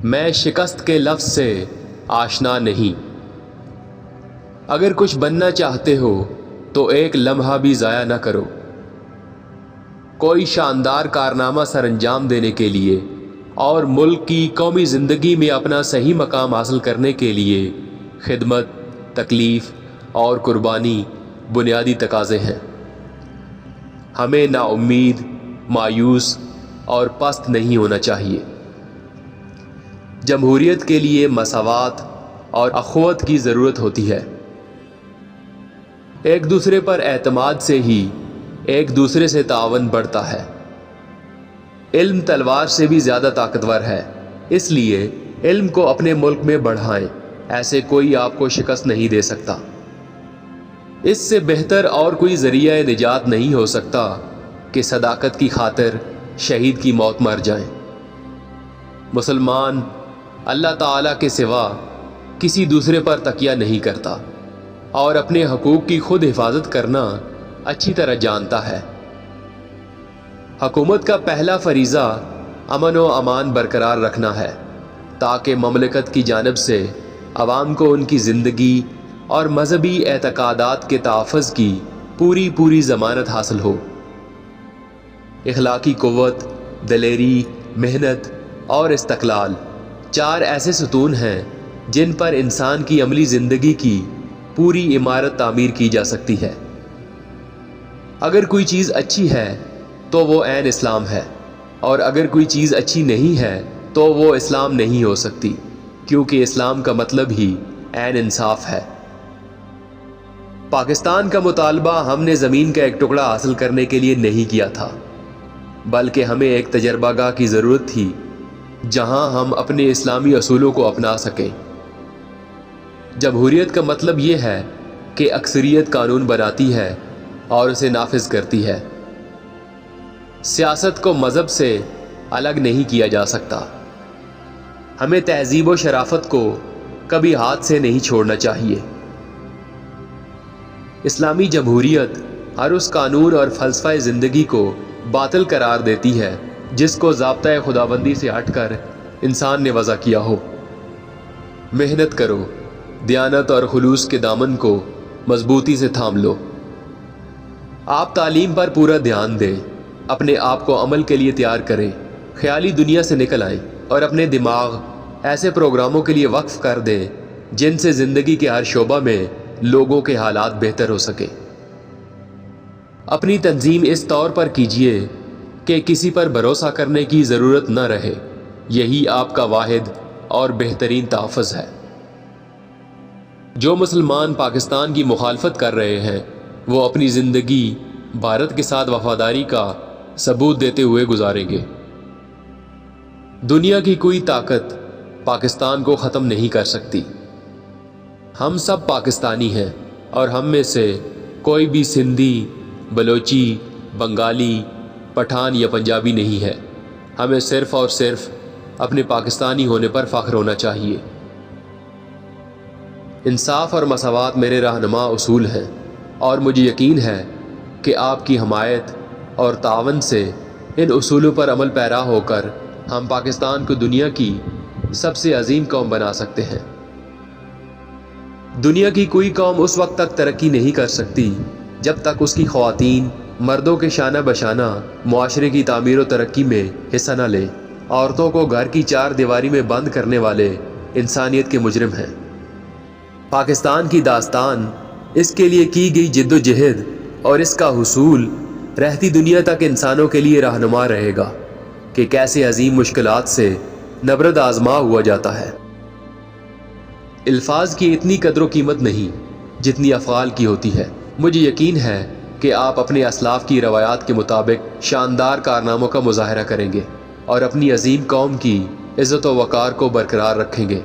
میں شکست کے لفظ سے آشنا نہیں۔ اگر کچھ بننا چاہتے ہو تو ایک لمحہ بھی ضائع نہ کرو۔ کوئی شاندار کارنامہ سر انجام دینے کے لیے اور ملک کی قومی زندگی میں اپنا صحیح مقام حاصل کرنے کے لیے خدمت، تکلیف اور قربانی بنیادی تقاضے ہیں۔ ہمیں نا امید، مایوس اور پست نہیں ہونا چاہیے۔ جمہوریت کے لیے مساوات اور اخوت کی ضرورت ہوتی ہے۔ ایک دوسرے پر اعتماد سے ہی ایک دوسرے سے تعاون بڑھتا ہے۔ علم تلوار سے بھی زیادہ طاقتور ہے، اس لیے علم کو اپنے ملک میں بڑھائیں، ایسے کوئی آپ کو شکست نہیں دے سکتا۔ اس سے بہتر اور کوئی ذریعہ نجات نہیں ہو سکتا کہ صداقت کی خاطر شہید کی موت مر جائیں۔ مسلمان اللہ تعالیٰ کے سوا کسی دوسرے پر تکیہ نہیں کرتا اور اپنے حقوق کی خود حفاظت کرنا اچھی طرح جانتا ہے۔ حکومت کا پہلا فریضہ امن و امان برقرار رکھنا ہے تاکہ مملکت کی جانب سے عوام کو ان کی زندگی اور مذہبی اعتقادات کے تحفظ کی پوری ضمانت حاصل ہو۔ اخلاقی قوت، دلیری، محنت اور استقلال چار ایسے ستون ہیں جن پر انسان کی عملی زندگی کی پوری عمارت تعمیر کی جا سکتی ہے۔ اگر کوئی چیز اچھی ہے تو وہ عین اسلام ہے، اور اگر کوئی چیز اچھی نہیں ہے تو وہ اسلام نہیں ہو سکتی، کیونکہ اسلام کا مطلب ہی عین انصاف ہے۔ پاکستان کا مطالبہ ہم نے زمین کا ایک ٹکڑا حاصل کرنے کے لیے نہیں کیا تھا، بلکہ ہمیں ایک تجربہ گاہ کی ضرورت تھی جہاں ہم اپنے اسلامی اصولوں کو اپنا سکیں۔ جمہوریت کا مطلب یہ ہے کہ اکثریت قانون بناتی ہے اور اسے نافذ کرتی ہے۔ سیاست کو مذہب سے الگ نہیں کیا جا سکتا۔ ہمیں تہذیب و شرافت کو کبھی ہاتھ سے نہیں چھوڑنا چاہیے۔ اسلامی جمہوریت ہر اس قانون اور فلسفہ زندگی کو باطل قرار دیتی ہے جس کو ضابطۂ خداوندی سے ہٹ کر انسان نے وضع کیا ہو۔ محنت کرو، دیانت اور خلوص کے دامن کو مضبوطی سے تھام لو۔ آپ تعلیم پر پورا دھیان دیں، اپنے آپ کو عمل کے لیے تیار کریں، خیالی دنیا سے نکل آئیں اور اپنے دماغ ایسے پروگراموں کے لیے وقف کر دیں جن سے زندگی کے ہر شعبہ میں لوگوں کے حالات بہتر ہو سکے۔ اپنی تنظیم اس طور پر کیجیے کہ کسی پر بھروسہ کرنے کی ضرورت نہ رہے، یہی آپ کا واحد اور بہترین تحفظ ہے۔ جو مسلمان پاکستان کی مخالفت کر رہے ہیں وہ اپنی زندگی بھارت کے ساتھ وفاداری کا ثبوت دیتے ہوئے گزاریں گے۔ دنیا کی کوئی طاقت پاکستان کو ختم نہیں کر سکتی۔ ہم سب پاکستانی ہیں اور ہم میں سے کوئی بھی سندھی، بلوچی، بنگالی، پٹھان یا پنجابی نہیں ہے۔ ہمیں صرف اور صرف اپنے پاکستانی ہونے پر فخر ہونا چاہیے۔ انصاف اور مساوات میرے رہنما اصول ہیں اور مجھے یقین ہے کہ آپ کی حمایت اور تعاون سے ان اصولوں پر عمل پیرا ہو کر ہم پاکستان کو دنیا کی سب سے عظیم قوم بنا سکتے ہیں۔ دنیا کی کوئی قوم اس وقت تک ترقی نہیں کر سکتی جب تک اس کی خواتین مردوں کے شانہ بشانہ معاشرے کی تعمیر و ترقی میں حصہ نہ لیں۔ عورتوں کو گھر کی چار دیواری میں بند کرنے والے انسانیت کے مجرم ہیں۔ پاکستان کی داستان، اس کے لیے کی گئی جد و جہد اور اس کا حصول رہتی دنیا تک انسانوں کے لیے رہنما رہے گا کہ کیسے عظیم مشکلات سے نبرد آزما ہوا جاتا ہے۔ الفاظ کی اتنی قدر و قیمت نہیں جتنی افعال کی ہوتی ہے۔ مجھے یقین ہے کہ آپ اپنے اسلاف کی روایات کے مطابق شاندار کارناموں کا مظاہرہ کریں گے اور اپنی عظیم قوم کی عزت و وقار کو برقرار رکھیں گے۔